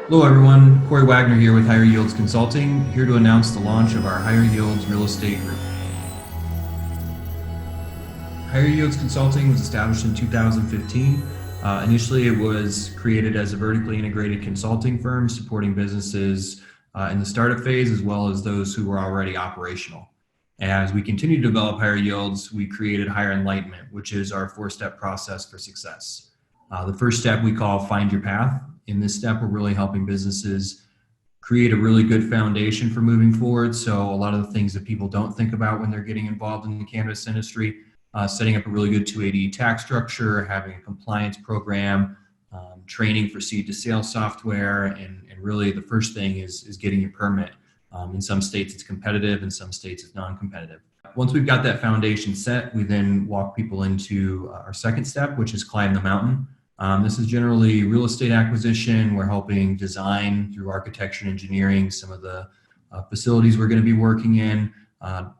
Hello everyone, Corey Wagner here with Higher Yields Consulting, here to announce the launch of our Higher Yields Real Estate Group. Higher Yields Consulting was established in 2015. Initially, it was created as a vertically integrated consulting firm supporting businesses in the startup phase as well as those who were already operational. As we continue to develop Higher Yields, we created Higher Enlightenment, which is our four-step process for success. The first step we call Find Your Path. In this step, we're really helping businesses create a really good foundation for moving forward. So a lot of the things that people don't think about when they're getting involved in the cannabis industry, setting up a really good 280E tax structure, having a compliance program, training for seed to sale software, and really the first thing is getting your permit. In some states it's competitive, in some states it's non-competitive. Once we've got that foundation set, we then walk people into our second step, which is climb the mountain. This is generally real estate acquisition. We're helping design through architecture and engineering some of the facilities we're going to be working in,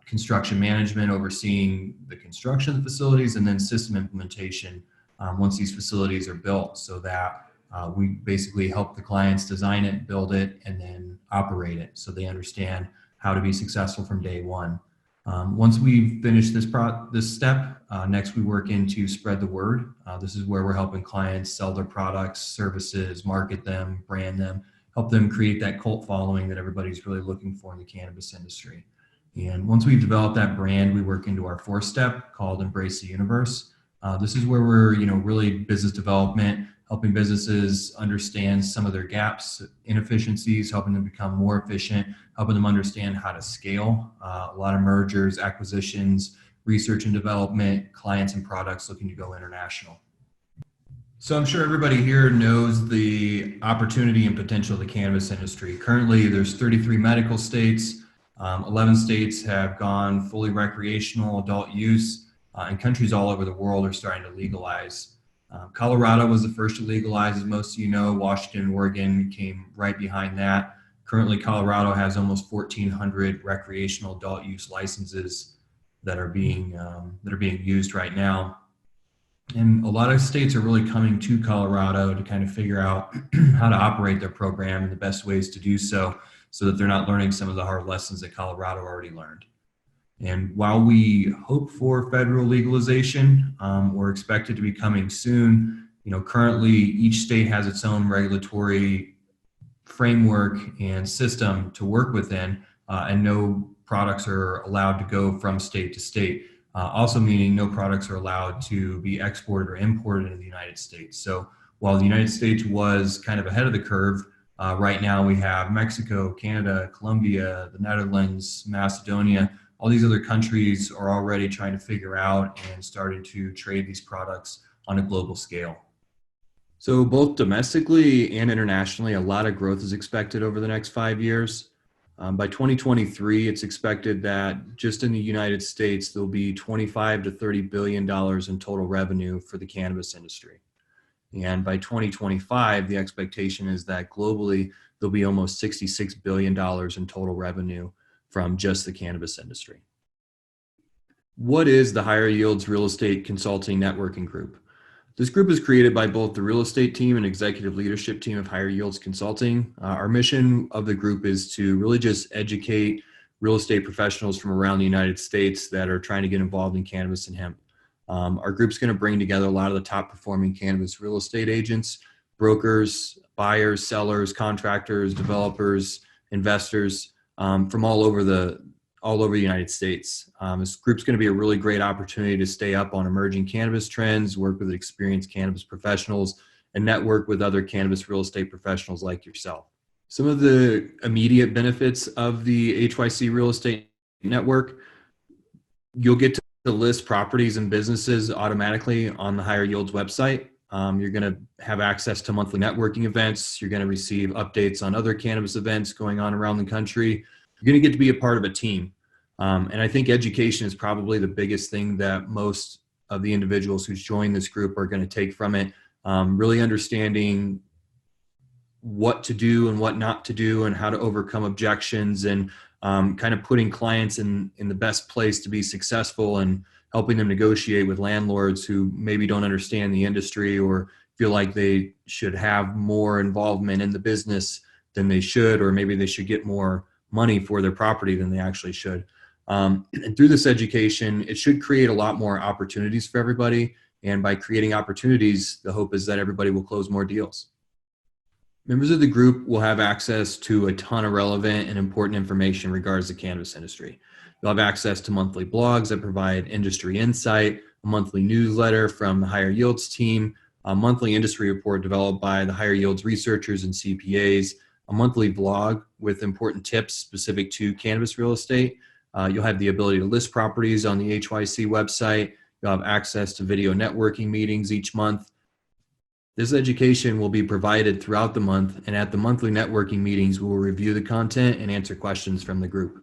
construction management, overseeing the construction of the facilities, and then system implementation once these facilities are built, so that we basically help the clients design it, build it, and then operate it so they understand how to be successful from day one. Once we've finished this step, next we work into spread the word. This is where we're helping clients sell their products, services, market them, brand them, help them create that cult following that everybody's really looking for in the cannabis industry. And once we've developed that brand, we work into our fourth step called Embrace the Universe. This is where we're, really business development, helping businesses understand some of their gaps, inefficiencies, helping them become more efficient, helping them understand how to scale. A lot of mergers, acquisitions, research and development, clients and products looking to go international. So I'm sure everybody here knows the opportunity and potential of the cannabis industry. Currently, there's 33 medical states. 11 states have gone fully recreational adult use, and countries all over the world are starting to legalize. Colorado was the first to legalize, as most of you know. Washington and Oregon came right behind that. Currently, Colorado has almost 1,400 recreational adult use licenses that are being used right now. And a lot of states are really coming to Colorado to kind of figure out how to operate their program and the best ways to do so that they're not learning some of the hard lessons that Colorado already learned. And while we hope for federal legalization, or expect it to be coming soon, currently each state has its own regulatory framework and system to work within, and no products are allowed to go from state to state. Also meaning no products are allowed to be exported or imported into the United States. So while the United States was kind of ahead of the curve, right now we have Mexico, Canada, Colombia, the Netherlands, Macedonia. All these other countries are already trying to figure out and starting to trade these products on a global scale. So both domestically and internationally, a lot of growth is expected over the next 5 years. By 2023, it's expected that just in the United States, there'll be $25 to $30 billion in total revenue for the cannabis industry. And by 2025, the expectation is that globally, there'll be almost $66 billion in total revenue from just the cannabis industry. What is the Higher Yields Real Estate Consulting Networking Group? This group is created by both the real estate team and executive leadership team of Higher Yields Consulting. Our mission of the group is to really just educate real estate professionals from around the United States that are trying to get involved in cannabis and hemp. Our group's going to bring together a lot of the top performing cannabis real estate agents, brokers, buyers, sellers, contractors, developers, investors, from all over the United States. This group's going to be a really great opportunity to stay up on emerging cannabis trends, work with experienced cannabis professionals, and network with other cannabis real estate professionals like yourself. Some of the immediate benefits of the HYC Real Estate Network: you'll get to list properties and businesses automatically on the Higher Yields website. You're going to have access to monthly networking events. You're going to receive updates on other cannabis events going on around the country. You're going to get to be a part of a team. And I think education is probably the biggest thing that most of the individuals who's joined this group are going to take from it. Really understanding what to do and what not to do and how to overcome objections, and kind of putting clients in the best place to be successful, and helping them negotiate with landlords who maybe don't understand the industry or feel like they should have more involvement in the business than they should, or maybe they should get more money for their property than they actually should. And through this education, it should create a lot more opportunities for everybody. And by creating opportunities, the hope is that everybody will close more deals. Members of the group will have access to a ton of relevant and important information regards the cannabis industry. You'll have access to monthly blogs that provide industry insight, a monthly newsletter from the Higher Yields team, a monthly industry report developed by the Higher Yields researchers and CPAs, a monthly vlog with important tips specific to cannabis real estate. You'll have the ability to list properties on the HYC website. You'll have access to video networking meetings each month. This education will be provided throughout the month, and at the monthly networking meetings, we will review the content and answer questions from the group.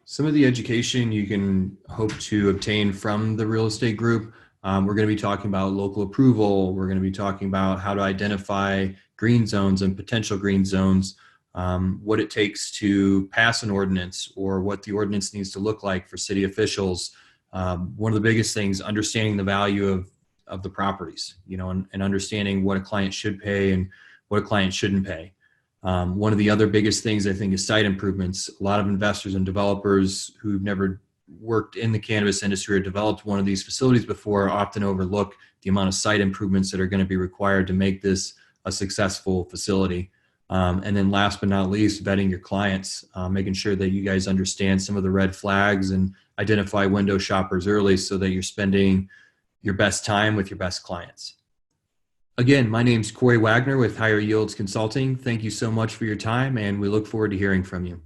Some of the education you can hope to obtain from the real estate group, we're going to be talking about local approval. We're going to be talking about how to identify green zones and potential green zones, what it takes to pass an ordinance, or what the ordinance needs to look like for city officials. One of the biggest things, understanding the value of the properties, and understanding what a client should pay and what a client shouldn't pay. One of the other biggest things I think is site improvements. A lot of investors and developers who've never worked in the cannabis industry or developed one of these facilities before often overlook the amount of site improvements that are going to be required to make this a successful facility. And then last but not least, vetting your clients, making sure that you guys understand some of the red flags and identify window shoppers early so that you're spending your best time with your best clients. Again, my name's Corey Wagner with Higher Yields Consulting. Thank you so much for your time, and we look forward to hearing from you.